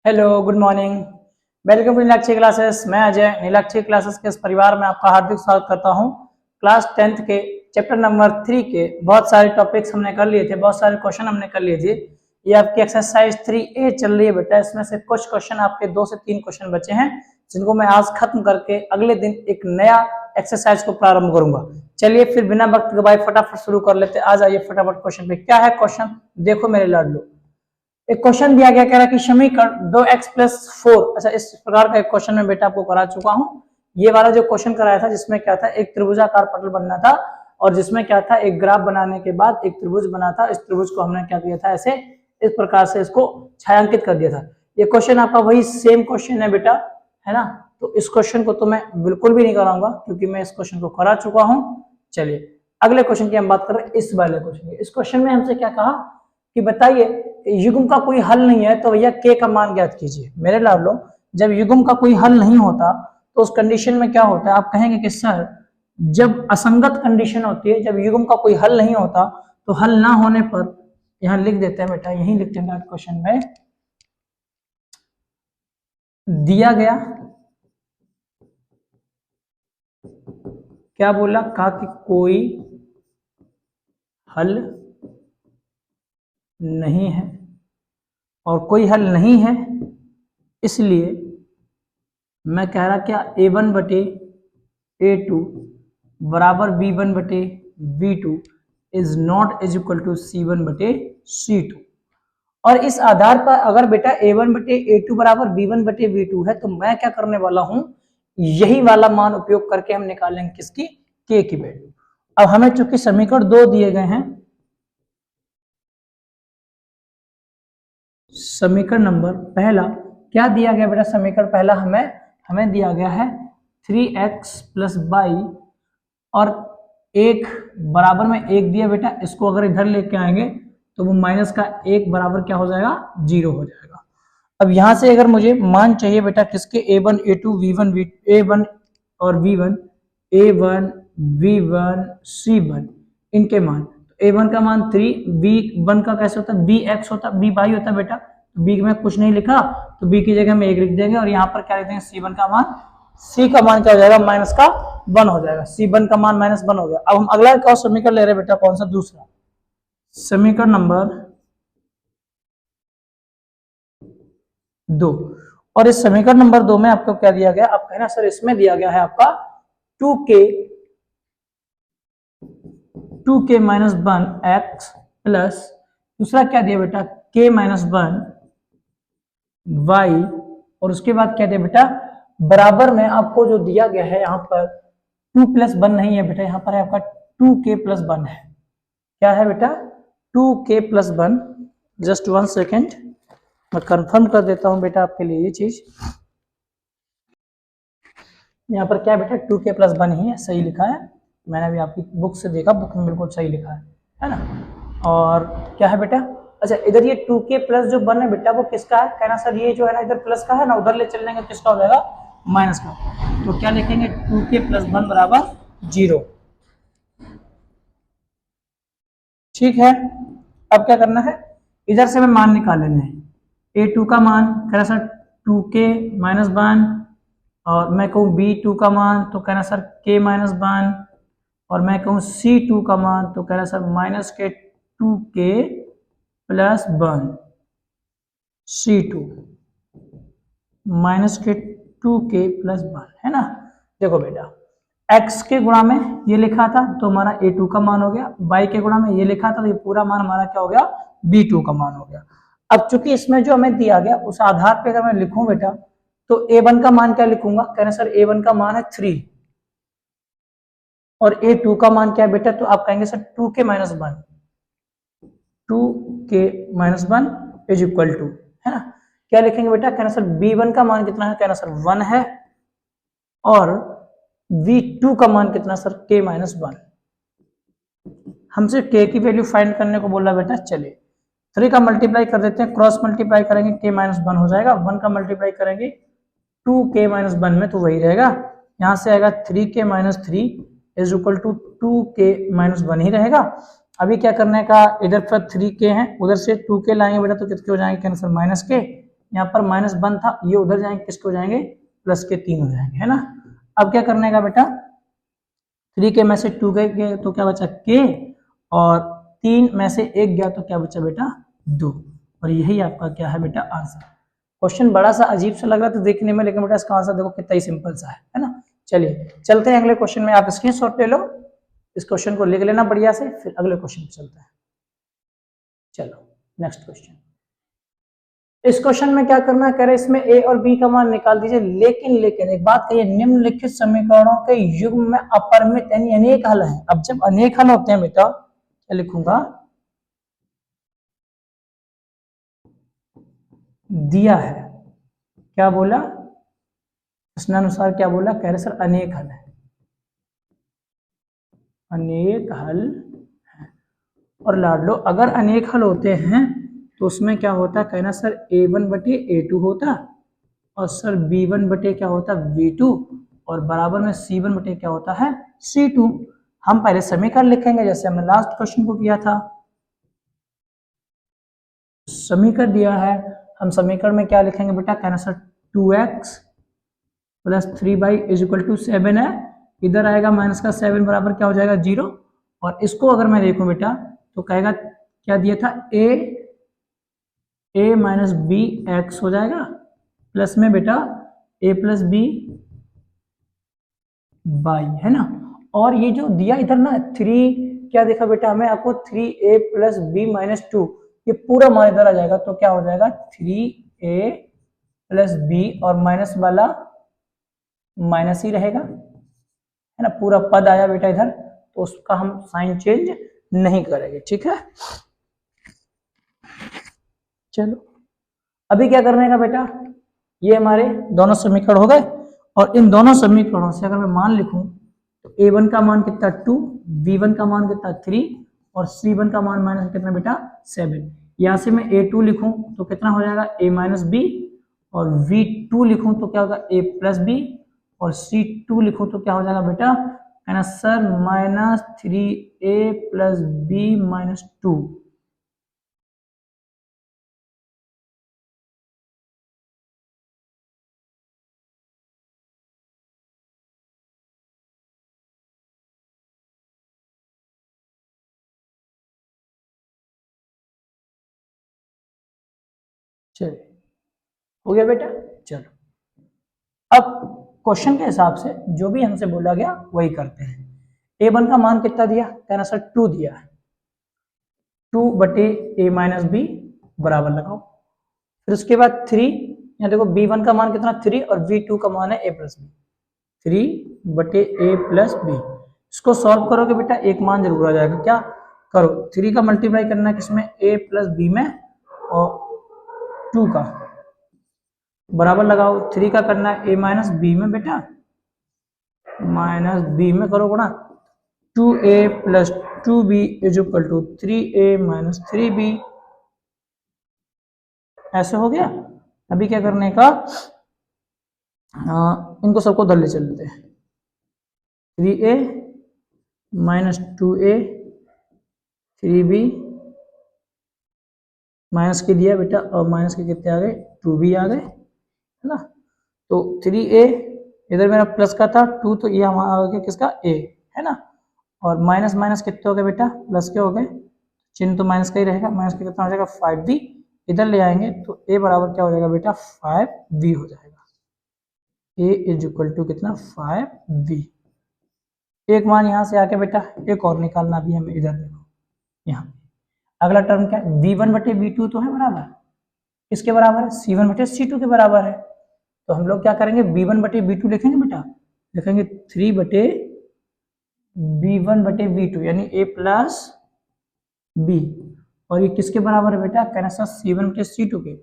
Hello, good morning. Welcome to Nilakshi classes. मैं Ajay Neelakshi classes के इस परिवार में आपका हार्दिक स्वागत करता हूं। क्लास 10th के चैप्टर नंबर 3 के बहुत सारे टॉपिक्स हमने कर लिए थे, बहुत सारे क्वेश्चन हमने कर लिए थे। ये आपकी एक्सरसाइज 3A चल रही है बेटा। इसमें से कुछ क्वेश्चन आपके 2 से 3 क्वेश्चन बचे हैं, जिनको मैं आज खत्म करके अगले दिन एक नया एक्सरसाइज को प्रारंभ करूंगा। चलिए फिर बिना वक्त गवाए फटाफट शुरू कर लेते। आ जाइए फटाफट क्वेश्चन पे। क्या है क्वेश्चन, देखो मेरे लाडलो। एक क्वेश्चन दिया गया, कह रहा कि समीकरण 2x + 4। अच्छा, इस प्रकार का एक क्वेश्चन मैं बेटा आपको करा चुका हूं। ये वाला जो क्वेश्चन कराया था, जिसमें क्या था, एक त्रिभुजाकार पटल बनना था और जिसमें क्या था, एक ग्राफ बनाने के बाद एक त्रिभुज बना था। इस त्रिभुज को हमने क्या किया था, ऐसे इस प्रकार से इसको छायांकित कर दिया था। ये क्वेश्चन आपका वही सेम क्वेश्चन है बेटा, है ना। तो इस क्वेश्चन को तो मैं बिल्कुल भी नहीं कराऊंगा, क्योंकि मैं इस क्वेश्चन को करा चुका हूं। चलिए अगले क्वेश्चन की हम बात कर रहे हैं, इस वाले क्वेश्चन की। इस क्वेश्चन में हमसे क्या कहा कि बताइए युग्म का कोई हल नहीं है, तो भैया k का मान ज्ञात कीजिए। मेरे लाडलो, जब युग्म का कोई हल नहीं होता तो उस कंडीशन में क्या होता है, आप कहेंगे कि सर जब असंगत कंडीशन होती है, जब युग्म का कोई हल नहीं होता, तो हल ना होने पर यहां लिख देते हैं बेटा, यही लिख देंगे क्वेश्चन में दिया गया। क्या बोला, कहा कि कोई हल नहीं है, और कोई हल नहीं है इसलिए मैं कह रहा क्या, a1/a2 बराबर b1/b2 is not is equal to c1/c2। और इस आधार पर अगर बेटा a1/a2 बराबर b1/b2 है, तो मैं क्या करने वाला हूं, यही वाला मान उपयोग करके हम निकालेंगे किसकी, k की वैल्यू। अब हमें चूंकि समीकरण 2 दिए गए हैं, समीकरण नंबर पहला क्या दिया गया बेटा, समीकरण पहला हमें दिया गया है 3x + y और एक बराबर में एक दिया बेटा। इसको अगर इधर लेके आएंगे तो वो माइनस का एक बराबर क्या हो जाएगा, 0 हो जाएगा। अब यहां से अगर मुझे मान चाहिए बेटा किसके, a1 a2 v1 a1 और v1 a1 v1 c1 इनके मान। a1 का मान 3, b1 का कैसे होता है, bx होता है, b बाई होता है बेटा। b में कुछ नहीं लिखा तो b की जगह हम 1 लिख देंगे, और यहाँ पर क्या लिख देंगे, c1 का मान, c का मान क्या हो जाएगा, -1 हो जाएगा। c1 का मान -1 हो गया। अब हम अगला क्या समीकरण ले रहे हैं बेटा, कौन सा, दूसरा समीकरण नंबर 2। और इस समीकरण नंबर 2 में आपको क्या दिया गया, आप कहना सर इसमें दिया गया है आपका 2k - 1 x प्लस दूसरा क्या दिया बेटा, k - 1 y, और उसके बाद क्या दिया बेटा, बराबर में आपको जो दिया गया है यहाँ पर 2 + 1 नहीं है बेटा, यहाँ पर है आपका 2k + 1 है। क्या है बेटा, 2k + 1। जस्ट 1 सेकेंड, मैं कंफर्म कर देता हूं बेटा आपके लिए ये चीज। यहाँ पर क्या बेटा, 2k + 1 ही है, सही लिखा है। मैंने अभी आपकी बुक से देखा, बुक में बिल्कुल सही लिखा है ना। और क्या है बेटा, अच्छा इधर ये 2k + जो 1 है बेटा, वो किसका है, कहना सर ये जो है ना इधर प्लस का है ना, उधर ले चल जाएंगे किसका हो जाएगा, माइनस का। तो क्या लिखेंगे, 2k + 1 बराबर 0। ठीक है। अब क्या करना है, इधर से हमें मान निकालेंगे। a2 का मान कहना सर 2k - 1, और मैं कहूँ b2 का मान तो कहना सर k - 1, और मैं कहूँ c2 का मान तो कहना सर -2k + 1 c2 -2k + 1, है ना। देखो बेटा, x के गुणा में ये लिखा था तो हमारा a2 का मान हो गया, y के गुणा में ये लिखा था तो ये पूरा मान हमारा क्या हो गया, b2 का मान हो गया। अब चूंकि इसमें जो हमें दिया गया उस आधार पे अगर मैं लिखूं बेटा, तो a1 का मान क्या लिखूंगा, कहना सर a1 का मान है 3, और a2 का मान क्या है बेटा, तो आप कहेंगे sir 2k - 1, 2k - 1 is equal to, है ना। क्या लिखेंगे बेटा, कहना सर b1 का मान कितना है, कहना सर 1 है, और v2 का मान कितना सर, k - 1। हमसे k की वैल्यू फाइंड करने को बोला बेटा। चलिए 3 का मल्टीप्लाई कर देते हैं, क्रॉस मल्टीप्लाई करेंगे k - 1 हो जाएगा, 1 का मल्टीप्लाई करेंगे 2k - 1 में तो वही रहेगा, यहाँ से आएगा 3k - 3 is equal to 2k - 1 ही रहेगा। अभी क्या करने का, इधर पर 3k है, उधर से 2k लाएंगे बेटा तो कितने हो जाएंगे, कैंसर -k, यहाँ पर -1 था, ये उधर जाएंगे, किसके हो जाएंगे, प्लस के 3 हो जाएंगे, है ना। अब क्या करने का बेटा, 3 के में से 2 गए तो क्या बचा के, और 3 में से 1 गया तो क्या बचा बेटा 2, और यही आपका क्या है बेटा आंसर। क्वेश्चन बड़ा सा अजीब सा लग रहा था देखने में, लेकिन बेटा इसका आंसर देखो कितना ही सिंपल सा है ना। चलिए चलते हैं अगले क्वेश्चन में, आप स्क्रीनशॉट ले लो, इस क्वेश्चन को लिख लेना बढ़िया से, फिर अगले क्वेश्चन पे चलते हैं। चलो नेक्स्ट क्वेश्चन। इस क्वेश्चन में क्या करना है, कह रहे इसमें a और b का मान निकाल दीजिए, लेकिन एक बात कहिए, निम्नलिखित समीकरणों के युग्म में अपरिमित यानी अनेक हल हैं। अब जब अनेक हल होते हैं बेटा, क्या लिखूंगा, दिया है, क्या बोला, प्रश्नानुसार क्या बोला, कह रहे सर अनेक हल है, अनेक हल है। और लाड लो, अगर अनेक हल होते हैं तो उसमें क्या होता है, कहना सर a1 बटे a2 होता, और सर b1 बटे क्या होता b2, और बराबर में c1 बटे क्या होता है c2। हम पहले समीकरण लिखेंगे जैसे हमने लास्ट क्वेश्चन को किया था, समीकरण दिया है, हम समीकरण में क्या लिखेंगे बेटा, कहना sir 2x plus 3y is equal to 7 है, इधर आएगा माइनस का 7 बराबर क्या हो जाएगा 0, और इसको अगर मैं देखूं बेटा तो कहेगा क्या दिया था a माइनस बी एक्स हो जाएगा, प्लस में बेटा a प्लस बी बाई, है ना। और ये जो दिया इधर ना 3, क्या देखा बेटा हमें, आपको 3a प्लस बी माइनस 2, ये पूरा मान इधर आ जाएगा, तो क्या हो जाएगा 3a प्लस बी, और माइनस वाला माइनस ही रहेगा, है ना, पूरा पद आया बेटा इधर, तो उसका हम साइन चेंज नहीं करेंगे, ठीक है। चलो अभी क्या करने का बेटा, ये हमारे दोनों समीकरण हो गए, और इन दोनों समीकरणों से अगर मैं मान लिखूं तो a1 का मान कितना 2, b1 का मान कितना 3, और c1 का मान माइनस कितना बेटा 7। यहां से मैं a2 लिखूं तो कितना हो जाएगा a माइनस बी, और v2 लिखूं तो क्या होगा a प्लस बी, और c2 लिखूं तो क्या हो जाएगा बेटा, है ना sir -3a plus B minus 2। चलिए हो गया बेटा। चलो अब क्वेश्चन के हिसाब से जो भी हमसे बोला गया वही करते हैं। a1 का मान कितना दिया, कहना सर 2 दिया है, 2 बटे a माइनस बी बराबर लगाओ, फिर उसके बाद 3, यहाँ देखो b1 का मान कितना 3, और v2 का मान है a प्लस बी, 3 बटे a प्लस बी। इसको सॉल्व करोगे बेटा एक मान जरूर आ जाएगा, क्या करो 3 का मल्टीप्लाई करना है किसमें a प्लस बी में, और 2 का बराबर लगाओ, 3 का करना है a माइनस बी में बेटा, माइनस बी में करो गुणा, 2a plus 2b is equal to 3a minus 3b, ऐसे हो गया। अभी क्या करने का, इनको सबको धर ले चलते हैं, 3a minus 2a 3b minus के दिया बेटा, और माइनस के कितने आ गए 2b आ गए, है ना। तो 3a इधर मेरा प्लस का था 2, तो ये हमारा आ गया किसका a, है ना, और माइनस माइनस कितने हो गए बेटा प्लस के हो गए, चिन्ह तो माइनस का ही रहेगा, माइनस के कितना हो जाएगा 5b, इधर ले आएंगे तो a बराबर क्या हो जाएगा बेटा 5b हो जाएगा, a इज इक्वल टू कितना 5b। एक मान यहां से आके बेटा एक और निकालना भी हमें, इधर देखो यहाँ अगला टर्म क्या है, b1 बटे b2 तो है बराबर, किसके बराबर है c1 बटे c2 के बराबर है, तो हम लोग क्या करेंगे b1 बटे b2 लिखेंगे बेटा, लिखेंगे 3 बटे b1 बटे b2 यानी a प्लस b, और ये किसके बराबर है बेटा, कहना सर c1 बटे c2 के,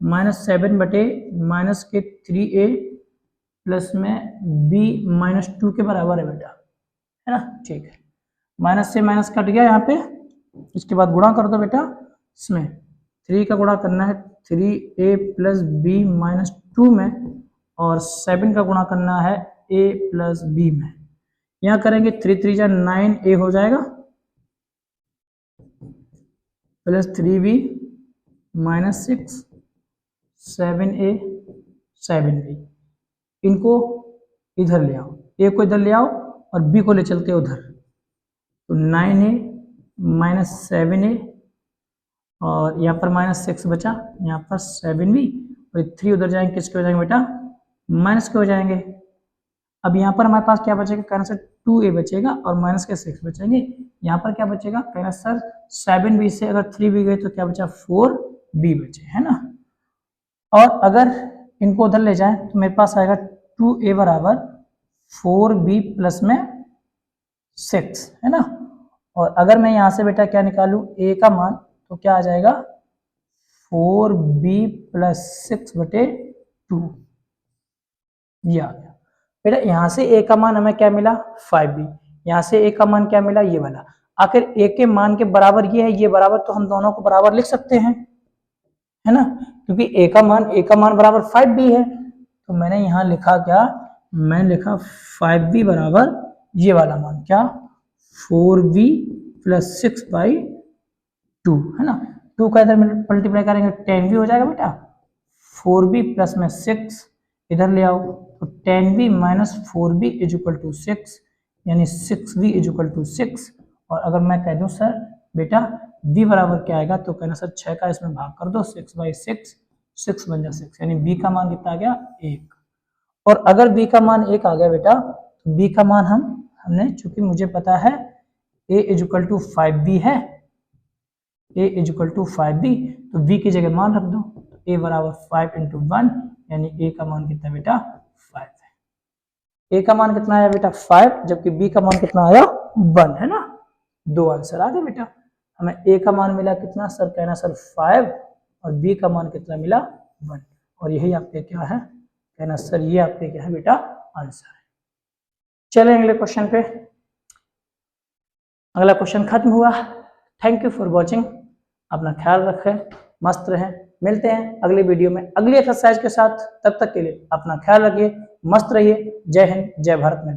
-7 बटे माइनस के 3a प्लस में b माइनस 2 के बराबर है बेटा, है ना। ठीक है, माइनस से माइनस कट गया यहाँ पे, इसके बाद गुणा कर दो बेटा, इसमें 3 का गुणा करना है 3a प्लस बी माइनस 2 में, और 7 का गुणा करना है a प्लस बी में। यहाँ करेंगे 3 3 जा 9a हो जाएगा, plus 3b minus 6 7A 7B, इनको इधर ले आओ, ए को इधर ले आओ और बी को ले चलते उधर, तो 9A माइनस 7A और यहाँ पर माइनस 6 बचा, यहाँ पर 7B और 3 उधर जाएंगे, किसके हो जाएंगे बेटा, माइनस के हो जाएंगे। अब यहाँ पर हमारे पास क्या बचेगा, कहना सर 2A बचेगा और माइनस के 6 बचेंगे। यहाँ पर क्या बचेगा, कहना सर 7B से अगर 3B गए तो क्या बचा, 4B बचे, है ना। और अगर इनको उधर ले जाएं तो मेरे पास आएगा 2A बराबर 4B प्लस में 6, है ना। और अगर मैं यहाँ से बेटा क्या निकालूं, A का मान, तो क्या आ जाएगा 4B प्लस 6 बटे 2, ये आ गया बेटा। यहाँ से A का मान हमें क्या मिला, 5B, यहाँ से A का मान क्या मिला, ये वाला। आखिर A के मान के बराबर ये है, ये बराबर, तो हम दोनों को बराबर लिख सकते हैं, है ना, क्योंकि A का मान बराबर 5B है। तो मैंने यहाँ लिखा क्या, मैंने लिखा 5B बराबर ये वाला मान, क्या 4B प्लस 6/2, है ना। 2 का इधर मल्टीप्लाई करेंगे 10B हो जाएगा बेटा, 4B प्लस में 6 इधर ले आओ, तो 10B minus 4B is equal to 6, यानी 6B इज इक्वल टू 6। और अगर मैं कह दूं सर बेटा B बराबर क्या आएगा, तो कहना सर 6 का इसमें भाग कर दो, 6/6, 6 बन जा 6, यानी B का मान कितना आ गया, 1। और अगर B का मान 1 आ गया बेटा, तो B का मान हमने चूंकि मुझे पता है A is equal to 5B है, A is equal to 5B, तो B की जगह मान रख दो, तो A बराबर 5 इंटू 1, यानी A का मान कितना बेटा, 5 है। A का मान कितना आया बेटा, 5, जबकि B का मान कितना आया, 1, है ना। 2 आंसर आ गए बेटा। हमें A का मान मिला कितना सर, कहना सर 5, और B का मान कितना मिला, 1, और यही आपके क्या है, कहना सर ये आपके क्या है बेटा, आंसर है। चलें अगले क्वेश्चन पे। अगला क्वेश्चन खत्म हुआ। थैंक यू फॉर वॉचिंग, अपना ख्याल रखें, मस्त रहें। मिलते हैं अगली वीडियो में अगली एक्सरसाइज के साथ, तब तक के लिए अपना ख्याल रखिए, मस्त रहिए। जय हिंद, जय भारत, में